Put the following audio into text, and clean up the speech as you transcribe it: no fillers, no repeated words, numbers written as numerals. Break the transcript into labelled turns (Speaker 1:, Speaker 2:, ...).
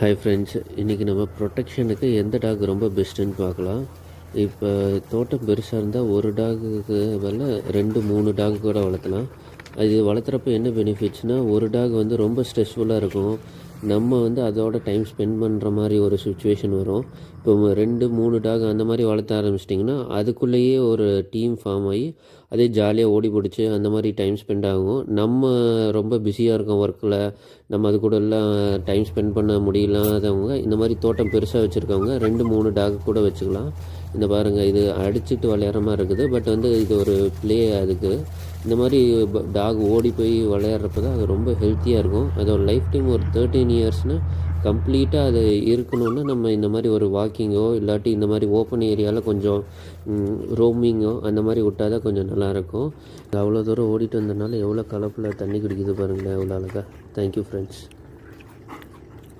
Speaker 1: Hi friends, இன்றைக்கி நம்ம ப்ரொடெக்ஷனுக்கு எந்த டாக் ரொம்ப பெஸ்ட்டுன்னு பார்க்கலாம். இப்போ தோட்டம் பெருசாக இருந்தால் ஒரு டாகுக்கு பதில் 2-3 டாக் கூட வளர்த்தலாம். அது வளர்த்துறப்ப என்ன பெனிஃபிட்ஸ்னால், ஒரு டாக் வந்து ரொம்ப ஸ்ட்ரெஸ்ஃபுல்லாக இருக்கும். நம்ம வந்து அதோட டைம் ஸ்பெண்ட் பண்ணுற மாதிரி ஒரு சுச்சுவேஷன் வரும். இப்போ 2-3 டாக் அந்த மாதிரி வளர்த்த ஆரம்பிச்சிட்டிங்கன்னா, அதுக்குள்ளேயே ஒரு டீம் ஃபார்ம் ஆகி அதே ஜாலியாக ஓடி பிடிச்சி அந்த மாதிரி டைம் ஸ்பெண்ட் ஆகும். நம்ம ரொம்ப பிஸியாக இருக்கோம் ஒர்க்கில், நம்ம அது கூட எல்லாம் டைம் ஸ்பெண்ட் பண்ண முடியலாதவங்க இந்த மாதிரி தோட்டம் பெருசாக வச்சுருக்கவங்க 2-3 டாக் கூட வச்சுக்கலாம். இந்த பாருங்கள், இது அடிச்சுட்டு விளையாடுற மாதிரி இருக்குது. பட் வந்து இது ஒரு ப்ளே. அதுக்கு இந்த மாதிரி டாக் ஓடி போய் விளையாடுறப்ப தான் அது ரொம்ப ஹெல்த்தியாக இருக்கும். அதோட லைஃப் டைம் ஒரு 13 இயர்ஸ்னால் கம்ப்ளீட்டாக அது இருக்கணும்னா நம்ம இந்த மாதிரி ஒரு வாக்கிங்கோ இல்லாட்டி இந்த மாதிரி ஓப்பன் ஏரியாவில் கொஞ்சம் ரோமிங்கோ அந்த மாதிரி விட்டால் தான் கொஞ்சம் நல்லாயிருக்கும். அவ்வளோ தூரம் ஓடிட்டு வந்ததுனால எவ்வளோ கலப்பில் தண்ணி குடிக்குது பாருங்களேன், எவ்வளோ அழகாக. Thank you friends.